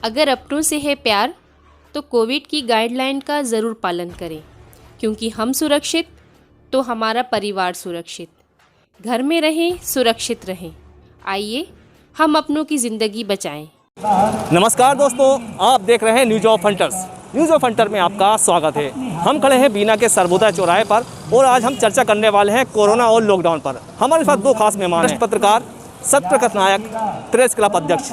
अगर अपनों से है प्यार तो कोविड की गाइडलाइन का ज़रूर पालन करें, क्योंकि हम सुरक्षित तो हमारा परिवार सुरक्षित। घर में रहें, सुरक्षित रहें। आइए हम अपनों की ज़िंदगी बचाएं। नमस्कार दोस्तों, आप देख रहे हैं news of hunters. News of Hunter में आपका स्वागत है। हम खड़े हैं बीना के सर्वोदय चौराहे पर और आज हम चर्चा करने वाले हैं कोरोना और लॉकडाउन पर। हमारे साथ दो खास मेहमान हैं, पत्रकार सत्यप्रकाश नायक, प्रेस क्लब अध्यक्ष,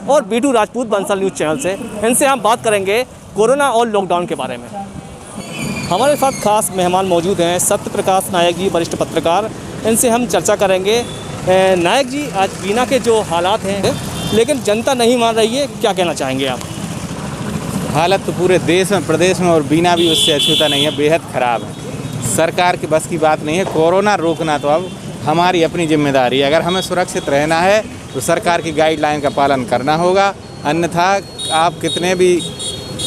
और बीटू राजपूत बंसल न्यूज़ चैनल से। इनसे हम बात करेंगे कोरोना और लॉकडाउन के बारे में। हमारे साथ खास मेहमान मौजूद हैं, सत्यप्रकाश नायक जी, वरिष्ठ पत्रकार। इनसे हम चर्चा करेंगे। नायक जी, आज बीना के जो हालात हैं, लेकिन जनता नहीं मान रही है, क्या कहना चाहेंगे आप? हालत तो पूरे देश में, प्रदेश में और बीना भी उससे अछूता नहीं है, बेहद ख़राब है। सरकार की बस की बात नहीं है। कोरोना रोकना तो अब हमारी अपनी जिम्मेदारी है। अगर हमें सुरक्षित रहना है तो सरकार की गाइडलाइन का पालन करना होगा, अन्यथा आप कितने भी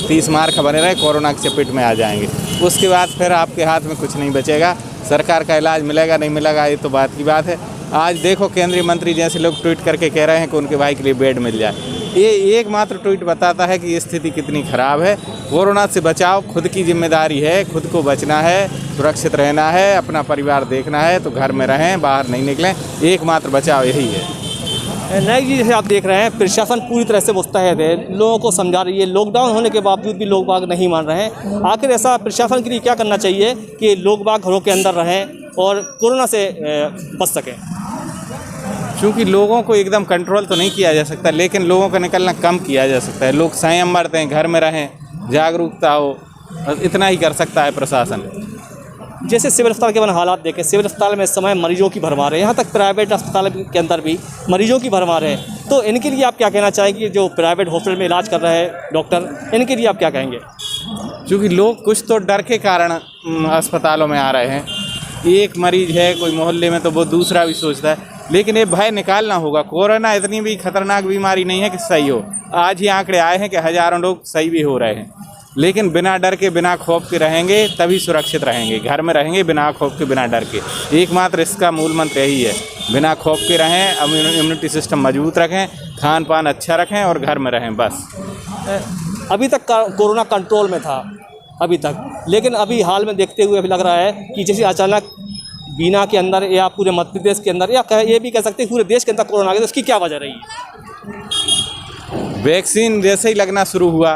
30 मार का बने रहे, कोरोना की चपेट में आ जाएंगे। उसके बाद फिर आपके हाथ में कुछ नहीं बचेगा। सरकार का इलाज मिलेगा नहीं मिलेगा, ये तो बात की बात है। आज देखो, केंद्रीय मंत्री जैसे लोग ट्वीट करके कह रहे हैं कि उनके भाई के लिए बेड मिल जाए। ये एकमात्र ट्वीट बताता है कि ये स्थिति कितनी ख़राब है। कोरोना से बचाव खुद की जिम्मेदारी है, खुद को बचना है, सुरक्षित रहना है, अपना परिवार देखना है, तो घर में रहें, बाहर नहीं निकलें। एकमात्र बचाव यही है। नायक जी, जैसे आप देख रहे हैं, प्रशासन पूरी तरह से मुस्तैद है, लोगों को समझा रही है। लॉकडाउन होने के बावजूद भी लोग बाग नहीं मान रहे हैं। आखिर ऐसा प्रशासन के लिए क्या करना चाहिए कि लोग बाग घरों के अंदर रहें और कोरोना से बच सकें? क्योंकि लोगों को एकदम कंट्रोल तो नहीं किया जा सकता, लेकिन लोगों का निकलना कम किया जा सकता है। लोग संयम बरतें, घर में रहें, जागरूकता हो, इतना ही कर सकता है प्रशासन। जैसे सिविल अस्पताल के बने हालात देखें, सिविल अस्पताल में इस समय मरीजों की भरमार है, यहाँ तक प्राइवेट अस्पताल के अंदर भी मरीजों की भरमार है। तो इनके लिए आप क्या कहना चाहेंगे? जो प्राइवेट हॉस्पिटल में इलाज कर रहे हैं डॉक्टर, इनके लिए आप क्या कहेंगे? क्योंकि लोग कुछ तो डर के कारण अस्पतालों में आ रहे हैं। एक मरीज है कोई मोहल्ले में तो वो दूसरा भी सोचता है, लेकिन ये भय निकालना होगा। कोरोना इतनी भी खतरनाक बीमारी नहीं है कि सही हो। आज ही आंकड़े आए हैं कि हज़ारों लोग सही भी हो रहे हैं, लेकिन बिना डर के, बिना खौफ के रहेंगे तभी सुरक्षित रहेंगे। घर में रहेंगे बिना खौफ के, बिना डर के। एकमात्र इसका मूल मंत्र यही है, बिना खौफ के रहें, इम्यूनिटी सिस्टम मजबूत रखें, खान पान अच्छा रखें और घर में रहें, बस। अभी तक कोरोना कंट्रोल में था अभी तक, लेकिन अभी हाल में देखते हुए अभी लग रहा है कि जैसे अचानक बीना के अंदर या पूरे मध्य प्रदेश के अंदर, या ये भी कह सकते हैं पूरे देश के अंदर कोरोना आ गया, तो उसकी क्या वजह रही है? वैक्सीन जैसे ही लगना शुरू हुआ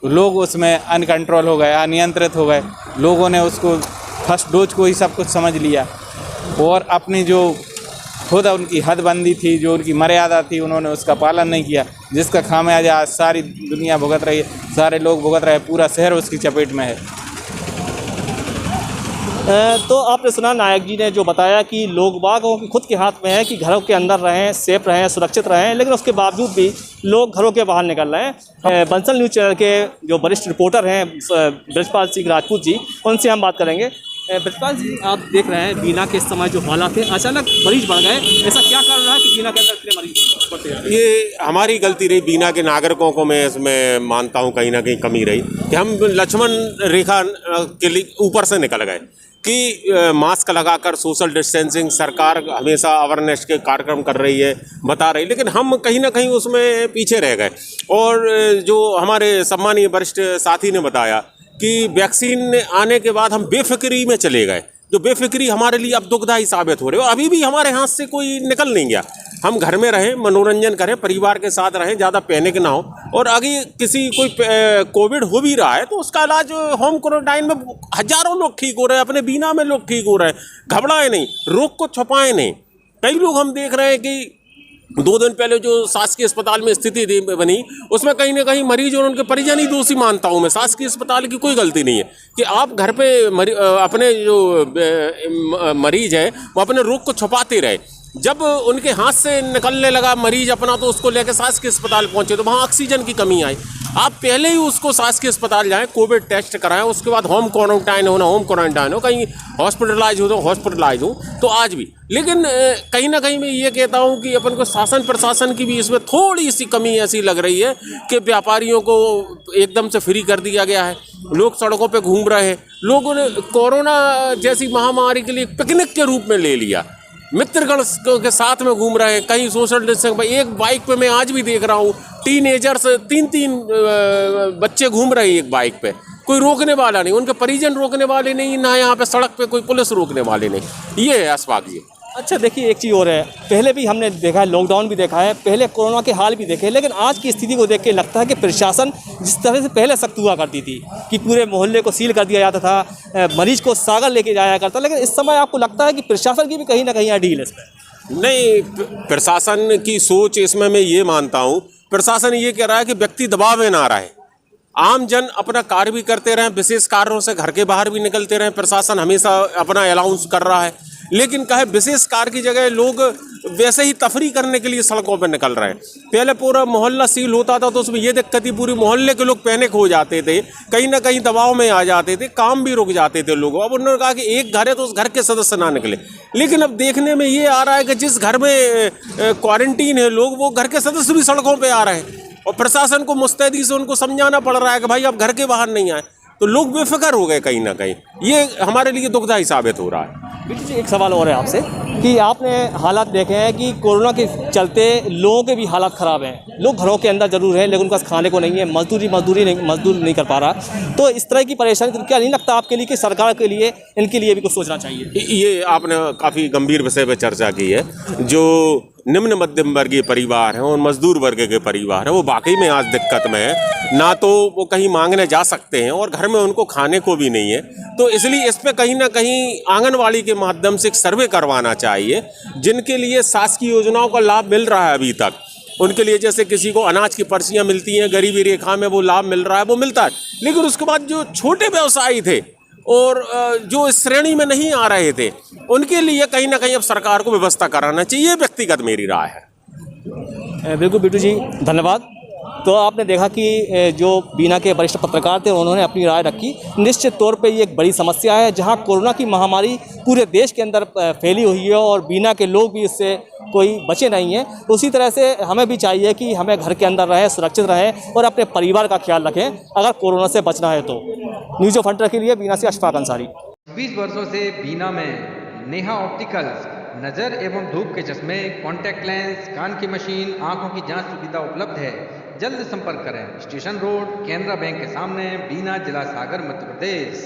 तो लोग उसमें अनकंट्रोल हो गए, अनियंत्रित हो गए। लोगों ने उसको फर्स्ट डोज को ही सब कुछ समझ लिया और अपनी जो खुद उनकी हदबंदी थी, जो उनकी मर्यादा थी, उन्होंने उसका पालन नहीं किया, जिसका खामियाजा आज सारी दुनिया भुगत रही है, सारे लोग भुगत रहे हैं, पूरा शहर उसकी चपेट में है। तो आपने सुना नायक जी ने जो बताया कि लोग बागों की खुद के हाथ में है कि घरों के अंदर रहें, सेफ रहें, सुरक्षित रहें, लेकिन उसके बावजूद भी लोग घरों के बाहर निकल रहे हैं। बंसल न्यूज़ चैनल के जो वरिष्ठ रिपोर्टर हैं ब्रजपाल सिंह राजपूत जी, उनसे हम बात करेंगे। ब्रजपाल जी, आप देख रहे हैं बीना के इस समय जो हालात है, अचानक मरीज बढ़ गए, ऐसा क्या कारण रहा कि बीना के अंदर इतने मरीज बढ़ते हैं? ये हमारी गलती रही, बीना के नागरिकों को मैं इसमें मानता हूँ कहीं ना कहीं कमी रही कि हम लक्ष्मण रेखा के लिए ऊपर से निकल गए कि मास्क लगाकर सोशल डिस्टेंसिंग, सरकार हमेशा अवेयरनेस के कार्यक्रम कर रही है, बता रही, लेकिन हम कहीं ना कहीं उसमें पीछे रह गए। और जो हमारे सम्मानीय वरिष्ठ साथी ने बताया कि वैक्सीन आने के बाद हम बेफिक्री में चले गए, जो बेफिक्री हमारे लिए अब दुखदायी साबित हो रही है। अभी भी हमारे हाथ से कोई निकल नहीं गया। हम घर में रहें, मनोरंजन करें, परिवार के साथ रहें, ज़्यादा पैनिक ना हो। और अगर किसी कोई कोविड हो भी रहा है तो उसका इलाज होम क्वारंटाइन में हज़ारों लोग ठीक हो रहे हैं, अपने बीना में लोग ठीक हो रहे हैं। घबराएं नहीं, रोग को छुपाएं नहीं। कई लोग हम देख रहे हैं कि 2 दिन पहले जो शासकीय अस्पताल में स्थिति थी बनी, उसमें कहीं ना कहीं मरीज और उनके परिजन ही दोषी मानता हूँ मैं। शासकीय अस्पताल की कोई गलती नहीं है कि आप घर पे अपने जो मरीज है वो अपने रोग को छुपाते रहे। जब उनके हाथ से निकलने लगा मरीज अपना, तो उसको लेकर शासकीय अस्पताल पहुंचे तो वहाँ ऑक्सीजन की कमी आई। आप पहले ही उसको शासकीय अस्पताल जाएं, कोविड टेस्ट कराएं, उसके बाद होम क्वारंटाइन होना होम क्वारंटाइन हो, कहीं हॉस्पिटलाइज हो तो हॉस्पिटलाइज हो। तो आज भी लेकिन कहीं ना कहीं मैं ये कहता हूँ कि अपन को शासन प्रशासन की भी इसमें थोड़ी सी कमी ऐसी लग रही है कि व्यापारियों को एकदम से फ्री कर दिया गया है, लोग सड़कों पे घूम रहे हैं। लोगों ने कोरोना जैसी महामारी के लिए पिकनिक के रूप में ले लिया मित्रगण के साथ में घूम रहे हैं, कहीं सोशल डिस्टेंस। एक बाइक पे मैं आज भी देख रहा हूँ, टीनेजर्स 3-3 बच्चे घूम रहे हैं एक बाइक पे, कोई रोकने वाला नहीं, उनके परिजन रोकने वाले नहीं, ना यहाँ पे सड़क पे कोई पुलिस रोकने वाले नहीं। ये है अशफाक जी। अच्छा देखिए, एक चीज़ और है, पहले भी हमने देखा है, लॉकडाउन भी देखा है, पहले कोरोना के हाल भी देखे, लेकिन आज की स्थिति को देख के लगता है कि प्रशासन जिस तरह से पहले सख्त हुआ करती थी कि पूरे मोहल्ले को सील कर दिया जाता था, मरीज को सागर लेके जाया करता, लेकिन इस समय आपको लगता है कि प्रशासन की भी कहीं ना कहीं ढील है इसमें? नहीं, प्रशासन की सोच इसमें मैं ये मानता हूँ, प्रशासन ये कह रहा है कि व्यक्ति दबाव में ना रहे, आम जन अपना कार्य भी करते रहें, विशेष कार्यों से घर के बाहर भी निकलते रहें। प्रशासन हमेशा अपना अलाउंस कर रहा है, लेकिन कहे विशेष कार्य की जगह लोग वैसे ही तफरी करने के लिए सड़कों पर निकल रहे हैं। पहले पूरा मोहल्ला सील होता था तो उसमें ये दिक्कत थी, पूरी मोहल्ले के लोग पैनिक हो जाते थे, कहीं ना कहीं दबाव में आ जाते थे, काम भी रुक जाते थे लोगों। अब उन्होंने कहा कि एक घर है तो उस घर के सदस्य ना निकले, लेकिन अब देखने में ये आ रहा है कि जिस घर में क्वारंटीन है लोग, वो घर के सदस्य भी सड़कों पर आ रहे हैं, और प्रशासन को मुस्तैदी से उनको समझाना पड़ रहा है कि भाई आप घर के बाहर नहीं आए, तो लोग बेफिक्र हो गए कहीं ना कहीं। ये हमारे लिए दुखदायी साबित हो रहा है। बिल्कुल जी, एक सवाल और है आपसे कि आपने हालात देखे हैं कि कोरोना के चलते लोगों के भी हालात ख़राब हैं, लोग घरों के अंदर ज़रूर हैं लेकिन उनका खाने को नहीं है, मजदूर नहीं कर पा रहा, तो इस तरह की परेशानी क्या नहीं लगता आपके लिए कि सरकार के लिए इनके लिए भी कुछ सोचना चाहिए? ये आपने काफ़ी गंभीर विषय पर चर्चा की है। जो निम्न मध्यम वर्गीय परिवार हैं और मजदूर वर्ग के परिवार हैं, वो वाकई में आज दिक्कत में है, ना तो वो कहीं मांगने जा सकते हैं और घर में उनको खाने को भी नहीं है। तो इसलिए इस पे कहीं ना कहीं आंगनवाड़ी के माध्यम से एक सर्वे करवाना चाहिए, जिनके लिए शासकीय योजनाओं का लाभ मिल रहा है अभी तक, उनके लिए जैसे किसी को अनाज की पर्चियाँ मिलती हैं, गरीबी रेखा में वो लाभ मिल रहा है, वो मिलता है। लेकिन उसके बाद जो छोटे व्यवसायी थे और जो इस श्रेणी में नहीं आ रहे थे, उनके लिए कहीं ना कहीं अब सरकार को व्यवस्था कराना चाहिए, व्यक्तिगत मेरी राय है। बिल्कुल बिट्टू जी, धन्यवाद। तो आपने देखा कि जो बीना के वरिष्ठ पत्रकार थे उन्होंने अपनी राय रखी। निश्चित तौर पे ये एक बड़ी समस्या है, जहां कोरोना की महामारी पूरे देश के अंदर फैली हुई है और बीना के लोग भी इससे कोई बचे नहीं हैं। उसी तरह से हमें भी चाहिए कि हमें घर के अंदर रहें, सुरक्षित रहें और अपने परिवार का ख्याल रखें अगर कोरोना से बचना है तो। न्यूज़ ऑफ हंटर के लिए बीना से अशफाक अंसारी। 20 वर्षों से बीना में नेहा ऑप्टिकल्स नज़र एवं धूप के चश्मे, कॉन्टैक्ट लेंस, कान की मशीन, आंखों की जांच सुविधा उपलब्ध है। जल्द संपर्क करें। स्टेशन रोड, कैनरा बैंक के सामने, बीना, जिला सागर, मध्य प्रदेश।